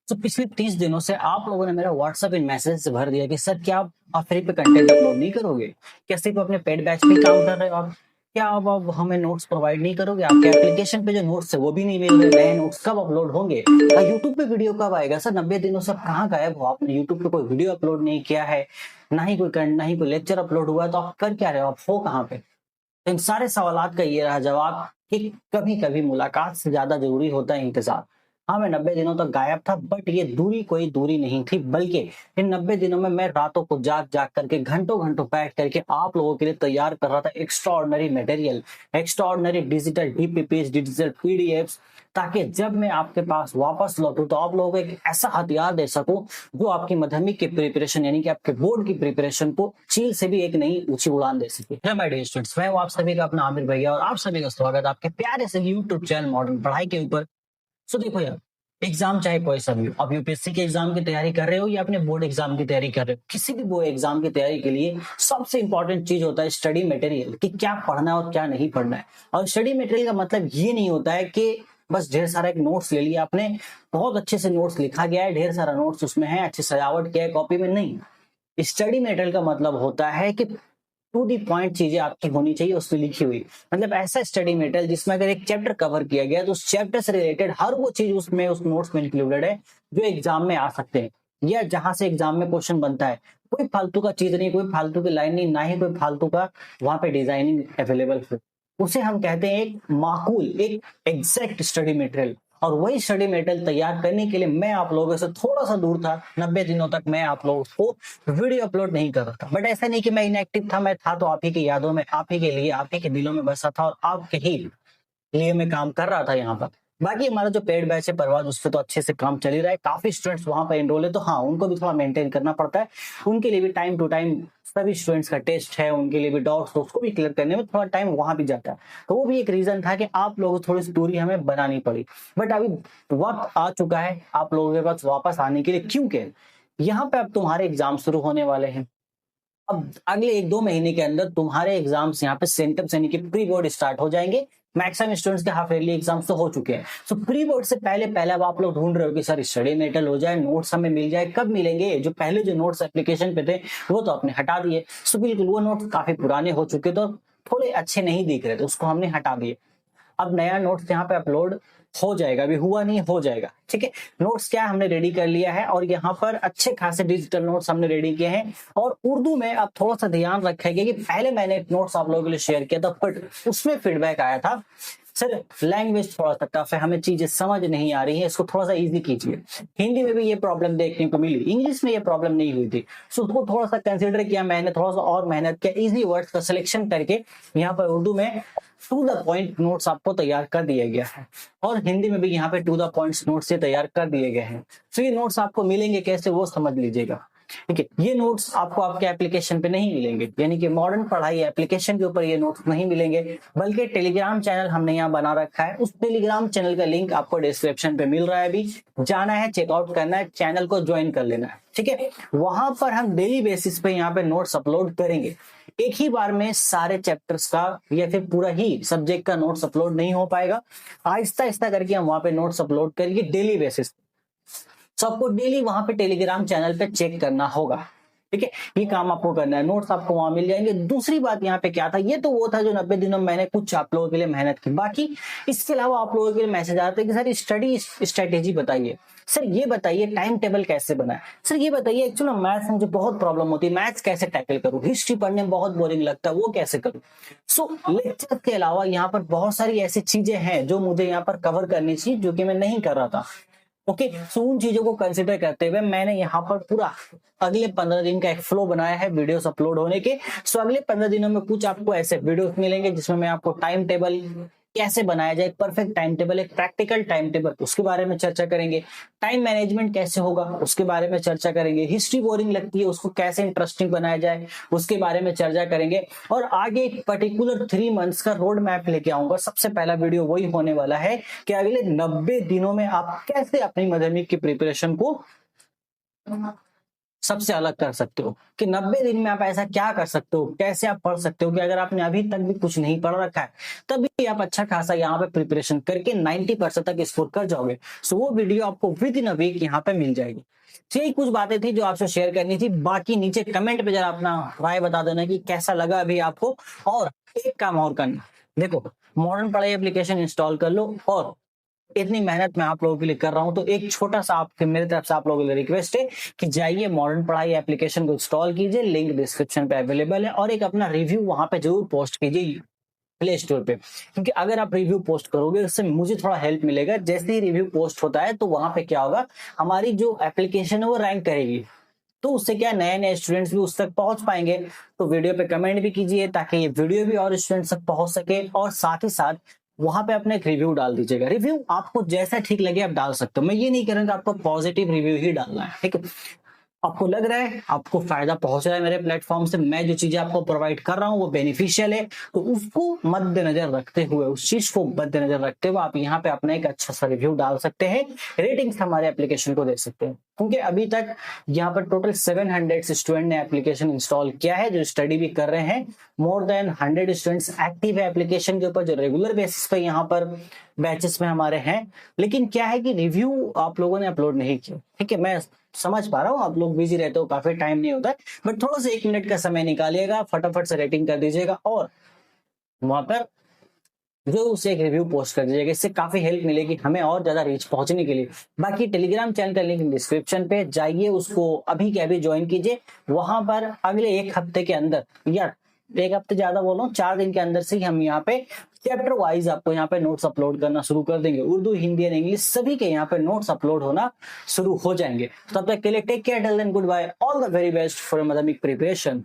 तो पिछले 30 दिनों से आप लोगों ने मेरा व्हाट्सएप इन मैसेज से भर दिया कि सर क्या आप फ्री पे कंटेंट अपलोड नहीं करोगे? क्या सिर्फ अपने पेड बैच पे ही काम कर रहे हो आप? क्या अब हमें नोट्स प्रोवाइड नहीं करोगे? आपके एप्लीकेशन पे जो नोट्स है वो भी नहीं मिल रहे, नए नोट्स कब अपलोड होंगे? यूट्यूब पे वीडियो कब आएगा? सर 90 दिनों से आप कहाँ गायब हो? आपने यूट्यूब पे कोई वीडियो अपलोड नहीं किया है, ना ही कोई लेक्चर अपलोड हुआ है, तो आप कर क्या रहे हो? आप हो कहाँ पे? तो इन सारे सवालात का ये रहा जवाब कि कभी-कभी मुलाकात से ज़्यादा ज़रूरी होता है इंतज़ार। हाँ, मैं 90 दिनों तक गायब था, बट ये दूरी कोई दूरी नहीं थी, बल्कि इन 90 दिनों में मैं रातों को जाग-जाग करके, घंटों-घंटों बैठ करके आप लोगों के लिए तैयार कर रहा था extraordinary material, extraordinary digital DPPs, digital PDFs, ताकि जब मैं आपके पास वापस लौटूँ तो आप लोगों को एक ऐसा हथियार दे सकूँ, जो आपकी माध्यमिक की प्रिपरेशन यानी कि आपके बोर्ड की प्रिपरेशन को चील से भी एक नई ऊँची उड़ान दे सके। हेलो माय डियर स्टूडेंट्स, मैं हूँ आप सभी का अपना आमिर भैया और आप सभी का स्वागत है आपके प्यारे से यूट्यूब चैनल मॉडर्न पढ़ाई के ऊपर। सो देखो यार, एग्जाम चाहे कोई सा भी हो, आप यूपीएससी के एग्जाम की तैयारी कर रहे हो या अपने बोर्ड एग्जाम की तैयारी कर रहे हो, किसी भी बोर्ड एग्जाम की तैयारी के लिए सबसे इंपॉर्टेंट चीज होता है स्टडी मटेरियल, कि क्या पढ़ना है और क्या नहीं पढ़ना है। और स्टडी मटेरियल का मतलब ये नहीं होता है कि बस ढेर सारा एक नोट्स ले लिया आपने, बहुत अच्छे से नोट्स लिखा गया है, ढेर सारा नोट्स उसमें है, अच्छी सजावट किया है कॉपी में, नहीं। स्टडी मटेरियल का मतलब होता है कि टू दी पॉइंट चीजें आपकी होनी चाहिए उसमें लिखी हुई। मतलब ऐसा स्टडी मटेरियल जिसमें अगर एक चैप्टर कवर किया गया तो उस चैप्टर से रिलेटेड हर वो चीज उसमें उस नोट्स में इंक्लूडेड है जो एग्जाम में आ सकते हैं या जहां से एग्जाम में क्वेश्चन बनता है। कोई फालतू का चीज नहीं, कोई फालतू की लाइन नहीं, ना ही कोई फालतू का वहां पे डिजाइनिंग अवेलेबल हो। उसे हम कहते हैं एक माकूल, एक एग्जैक्ट स्टडी मटेरियल। और वही स्टडी मटेरियल तैयार करने के लिए मैं आप लोगों से थोड़ा सा दूर था। 90 दिनों तक मैं आप लोगों को वीडियो अपलोड नहीं कर रहा था, बट ऐसा नहीं कि मैं इनएक्टिव था, मैं था तो आप ही की यादों में, आप ही के लिए, आप ही के दिलों में बसा था और आपके ही लिए मैं काम कर रहा था यहाँ पर। बाकी हमारा जो पेड बैच है परवाज, उस पर तो अच्छे से काम चल ही रहा है, काफी स्टूडेंट्स वहां पर एनरोल है, तो हाँ उनको भी थोड़ा मेंटेन करना पड़ता है। उनके लिए भी टाइम टू टाइम सभी स्टूडेंट्स का टेस्ट है, उनके लिए भी डाउट्स, उसको भी क्लियर करने में थोड़ा टाइम वहां भी जाता है। तो वो भी एक रीजन था कि आप लोगों को थोड़ी सी दूरी हमें बनानी पड़ी। बट अभी वक्त आ चुका है आप लोगों के पास वापस आने के लिए, क्योंकि यहाँ पे अब तुम्हारे एग्जाम शुरू होने वाले हैं। अब अगले 1-2 महीने के अंदर तुम्हारे एग्जाम्स यहाँ पे सेंटअप्स यानी कि प्री बोर्ड स्टार्ट हो जाएंगे। मैक्सिमम स्टूडेंट्स के हाफ ईयरली एग्जाम्स तो हो चुके हैं। सो प्री बोर्ड से पहले पहले अब आप लोग ढूंढ रहे हो कि सर स्टडी मटेरियल हो जाए, नोट्स हमें मिल जाए, कब मिलेंगे? जो पहले जो नोट्स एप्लीकेशन पे थे वो तो आपने हटा दिए। सो बिल्कुल वो नोट्स काफी पुराने हो चुके थे और थोड़े अच्छे नहीं दिख रहे थे, उसको हमने हटा दिए। अब नया नोट्स यहाँ पे अपलोड हो जाएगा, अभी हुआ नहीं, हो जाएगा, ठीक है। नोट्स क्या हमने रेडी कर लिया है और यहाँ पर अच्छे खासे डिजिटल नोट्स हमने रेडी किए हैं। और उर्दू में आप थोड़ा सा ध्यान रखेंगे कि पहले मैंने एक नोट्स आप लोगों के लिए शेयर किया था, बट उसमें फीडबैक आया था सर लैंग्वेज थोड़ा सा टफ है, हमें चीजें समझ नहीं आ रही है, इसको थोड़ा सा इजी कीजिए। हिंदी में भी ये प्रॉब्लम देखने को मिली, इंग्लिश में ये प्रॉब्लम नहीं हुई थी। सो उसको थोड़ा सा कंसिडर किया मैंने, थोड़ा सा और मेहनत किया, इजी वर्ड्स का सिलेक्शन करके यहाँ पर उर्दू में टू द पॉइंट नोट्स आपको तैयार कर दिया गया है। और हिंदी में भी यहाँ पे टू द पॉइंट्स नोट्स से तैयार कर दिए गए हैं। तो ये नोट्स आपको मिलेंगे कैसे वो समझ लीजिएगा, ठीक है। ये नोट्स आपको आपके एप्लीकेशन पे नहीं मिलेंगे, यानी कि मॉडर्न पढ़ाई एप्लीकेशन के ऊपर ये नोट्स नहीं मिलेंगे, बल्कि टेलीग्राम चैनल हमने यहाँ बना रखा है। उस टेलीग्राम चैनल का लिंक आपको डिस्क्रिप्शन पे मिल रहा है, अभी जाना है, चेकआउट करना है, चैनल को ज्वाइन कर लेना है, ठीक है। वहां पर हम डेली बेसिस पे यहाँ पे नोट्स अपलोड करेंगे। एक ही बार में सारे चैप्टर्स का या फिर पूरा ही सब्जेक्ट का नोट्स अपलोड नहीं हो पाएगा, आहिस्ता आहिस्ता करके हम वहां पे नोट्स अपलोड करेंगे डेली बेसिस। सबको डेली वहां पे टेलीग्राम चैनल पे चेक करना होगा, ठीक है। ये काम आपको करना है, नोट्स आपको वहां मिल जाएंगे। दूसरी बात यहाँ पे क्या था, ये तो वो था जो 90 दिनों में मैंने कुछ आप लोगों के लिए मेहनत की। बाकी इसके अलावा आप लोगों के लिए मैसेज आते हैं कि सर स्टडी स्ट्रेटेजी बताइए, सर ये बताइए टाइम टेबल कैसे बनाए, सर ये बताइए एक्चुअली मैथ्स में मुझे बहुत प्रॉब्लम होती है, मैथ्स कैसे टैकल करूं, हिस्ट्री पढ़ने में बहुत बोरिंग लगता है, वो कैसे करूं। सो लेक्चर के अलावा यहाँ पर बहुत सारी ऐसी चीजें हैं जो मुझे यहाँ पर कवर करनी चाहिए, जो कि मैं नहीं कर रहा था। ओके, सो उन चीजों को कंसिडर करते हुए मैंने यहाँ पर पूरा अगले 15 दिन का एक फ्लो बनाया है वीडियोस अपलोड होने के। सो अगले 15 दिनों में कुछ आपको ऐसे वीडियोस मिलेंगे जिसमें मैं आपको टाइम टेबल कैसे बनाया जाए, एक परफेक्ट टाइम टेबल, एक प्रैक्टिकल टाइम टेबल, उसके बारे में चर्चा करेंगे। टाइम मैनेजमेंट कैसे होगा उसके बारे में चर्चा करेंगे। हिस्ट्री बोरिंग लगती है, उसको कैसे इंटरेस्टिंग बनाया जाए उसके बारे में चर्चा करेंगे। और आगे एक पर्टिकुलर 3 मंथ्स का रोड मैप लेके आऊंगा। सबसे पहला वीडियो वही होने वाला है कि अगले 90 दिनों में आप कैसे अपनी माध्यमिक की प्रिपरेशन को सबसे अलग कर सकते हो कि 90 दिन में आप ऐसा क्या कर सकते हो, कैसे आप पढ़ सकते हो कि अगर आपने अभी तक भी कुछ नहीं पढ़ रखा है तभी आप अच्छा खासा यहाँ पे प्रिपरेशन करके 90% तक स्कोर कर जाओगे। सो वो वीडियो आपको विद इन अ वीक यहाँ पे मिल जाएगी। तो यही कुछ बातें थी जो आपसे शेयर करनी थी। बाकी नीचे कमेंट पे जरा अपना राय बता देना कि कैसा लगा अभी आपको। और एक काम और करना, देखो मॉडर्न पढ़ाई एप्लीकेशन इंस्टॉल कर लो, और इतनी मेहनत मैं आप लोगों के लिए कर रहा हूं तो एक छोटा सा आपके मेरे तरफ से आप लोगों के लिए रिक्वेस्ट है कि जाइए मॉडर्न पढ़ाई एप्लीकेशन को इंस्टॉल कीजिए, लिंक डिस्क्रिप्शन पे अवेलेबल है, और एक अपना रिव्यू वहां पे जरूर पोस्ट कीजिए प्ले स्टोर पे, क्योंकि अगर आप रिव्यू पोस्ट करोगे उससे मुझे थोड़ा हेल्प मिलेगा। जैसे ही रिव्यू पोस्ट होता है तो वहां पे क्या होगा, हमारी जो एप्लीकेशन है वो रैंक करेगी, तो उससे क्या नए नए स्टूडेंट्स भी उस तक पहुंच पाएंगे। तो वीडियो पे कमेंट भी कीजिए ताकि ये वीडियो भी और स्टूडेंट्स तक पहुंच सके, और साथ ही साथ वहां पे अपने एक रिव्यू डाल दीजिएगा। रिव्यू आपको जैसा ठीक लगे आप डाल सकते हो, मैं ये नहीं करूंगा आपको पॉजिटिव रिव्यू ही डालना है, ठीक है। आपको लग रहा है आपको फायदा पहुंच रहा है मेरे प्लेटफॉर्म से, मैं जो चीजें आपको प्रोवाइड कर रहा हूं वो बेनिफिशियल है, तो उसको मद्देनजर रखते हुए, उस चीज को मद्देनजर रखते हुए आप यहाँ पे अपना एक अच्छा सा रिव्यू डाल सकते हैं, रेटिंग्स हमारे एप्लीकेशन को दे सकते हैं। क्योंकि अभी तक यहाँ पर टोटल 700 स्टूडेंट ने एप्लीकेशन इंस्टॉल किया है जो स्टडी भी कर रहे हैं। मोर देन 100 स्टूडेंट्स एक्टिव है एप्लीकेशन के ऊपर जो रेगुलर बेसिस पे यहाँ पर बैचेस में हमारे हैं। लेकिन क्या है कि रिव्यू आप लोगों ने अपलोड नहीं किया, ठीक है। मैं समझ पा रहा हूँ आप लोग बिजी रहते हो, काफी टाइम नहीं होता है, बट थोड़ा सा 1 मिनट का समय निकालिएगा, फटाफट से रेटिंग कर दीजिएगा और वहां पर जो उसे एक रिव्यू पोस्ट कर दीजिएगा। इससे काफी हेल्प मिलेगी हमें और ज्यादा रीच पहुंचने के लिए। बाकी टेलीग्राम चैनल का लिंक डिस्क्रिप्शन पे जाइए, उसको अभी के अभी ज्वाइन कीजिए। वहां पर अगले 1 हफ्ते के अंदर, या 1 हफ्ते ज्यादा बोल रहा हूँ, 4 दिन के अंदर से ही हम यहाँ पे चैप्टर वाइज आपको यहाँ पे नोट्स अपलोड करना शुरू कर देंगे। उर्दू, हिंदी एंड इंग्लिश सभी के यहाँ पे नोट्स अपलोड होना शुरू हो जाएंगे। तब तक के लिए take care, till then good bye, all the very best for Madhyamik preparation.